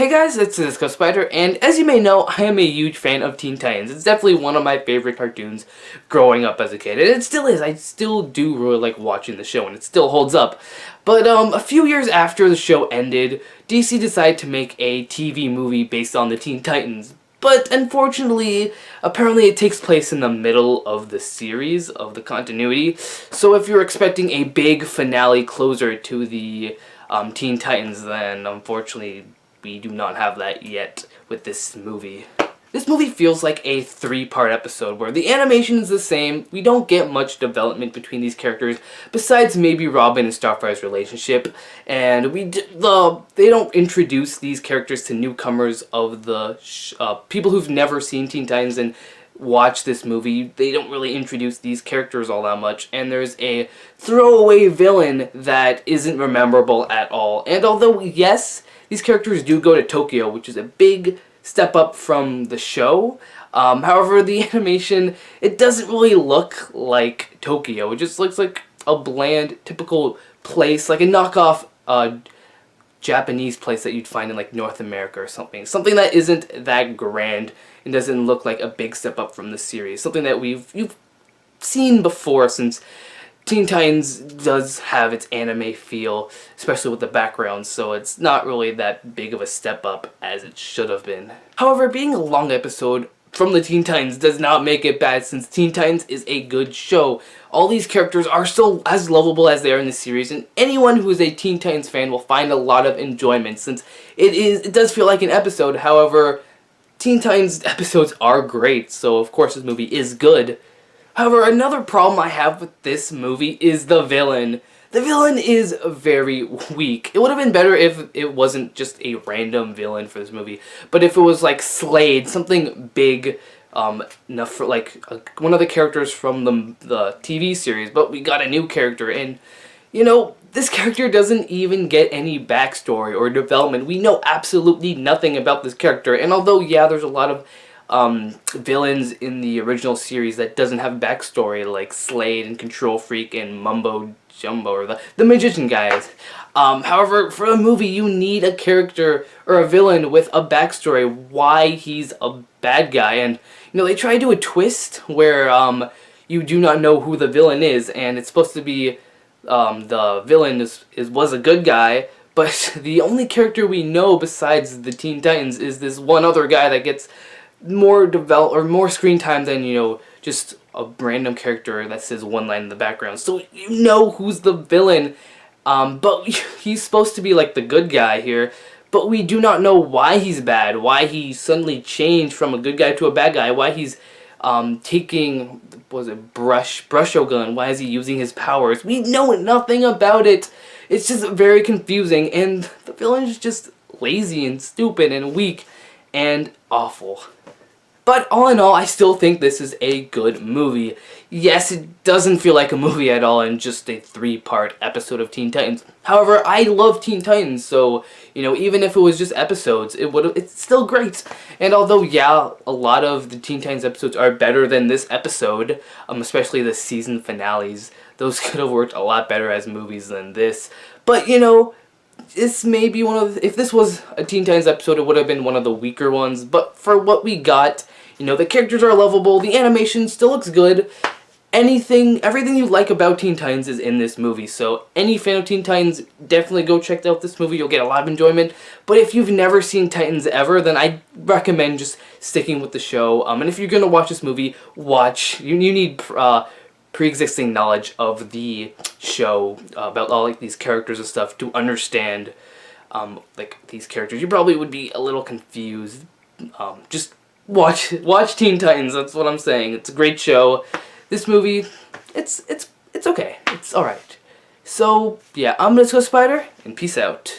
Hey guys, it's Disco Spider, and as you may know, I am a huge fan of Teen Titans. It's definitely one of my favorite cartoons growing up as a kid, and it still is. I still do really like watching the show, and it still holds up. But a few years after the show ended, DC decided to make a TV movie based on the Teen Titans. But unfortunately, apparently it takes place in the middle of the series, of the continuity. So if you're expecting a big finale closer to the Teen Titans, then unfortunately we do not have that yet with this movie. This movie feels like a 3-part episode where the animation is the same, we don't get much development between these characters besides maybe Robin and Starfire's relationship, and they don't introduce these characters to newcomers of the people who've never seen Teen Titans and watch this movie. They don't really introduce these characters all that much, and there's a throwaway villain that isn't memorable at all. And although, yes, these characters do go to Tokyo, which is a big step up from the show. However, the animation, it doesn't really look like Tokyo. It just looks like a bland, typical place, like a knockoff Japanese place that you'd find in like North America or something. Something that isn't that grand and doesn't look like a big step up from the series. Something that you've seen before, since Teen Titans does have its anime feel, especially with the background, so it's not really that big of a step up as it should have been. However, being a long episode from the Teen Titans does not make it bad, since Teen Titans is a good show. All these characters are still as lovable as they are in the series, and anyone who is a Teen Titans fan will find a lot of enjoyment, since it does feel like an episode. However, Teen Titans episodes are great, so of course this movie is good. However, another problem I have with this movie is the villain. The villain is very weak. It would have been better if it wasn't just a random villain for this movie, but if it was like Slade, something big enough for like one of the characters from the TV series, but we got a new character, and you know, this character doesn't even get any backstory or development. We know absolutely nothing about this character, and although, yeah, there's a lot of villains in the original series that doesn't have backstory, like Slade and Control Freak and Mumbo Jumbo, or the magician guys. However, for a movie, you need a character or a villain with a backstory, why he's a bad guy. And you know, they try to do a twist where you do not know who the villain is, and it's supposed to be the villain was a good guy. But the only character we know besides the Teen Titans is this one other guy that gets more screen time than, you know, just a random character that says one line in the background. So you know who's the villain, but he's supposed to be like the good guy here, but we do not know why he's bad, why he suddenly changed from a good guy to a bad guy, why he's taking, Brushogun, why is he using his powers? We know nothing about it. It's just very confusing, and the villain is just lazy and stupid and weak and awful. But all in all, I still think this is a good movie. Yes, it doesn't feel like a movie at all and just a 3-part episode of Teen Titans. However, I love Teen Titans, so, you know, even if it was just episodes, it's still great. And although, yeah, a lot of the Teen Titans episodes are better than this episode, especially the season finales, those could have worked a lot better as movies than this. But, you know, this may be if this was a Teen Titans episode, it would have been one of the weaker ones, but for what we got, you know, the characters are lovable, the animation still looks good, everything you like about Teen Titans is in this movie, so any fan of Teen Titans, definitely go check out this movie, you'll get a lot of enjoyment. But if you've never seen Titans ever, then I recommend just sticking with the show, and if you're gonna watch this movie, you need pre-existing knowledge of the show about all like these characters and stuff to understand like these characters. You probably would be a little confused. Just watch Teen Titans. That's what I'm saying. It's a great show. This movie, it's okay. It's all right. So yeah, I'm Disco Spider, and peace out.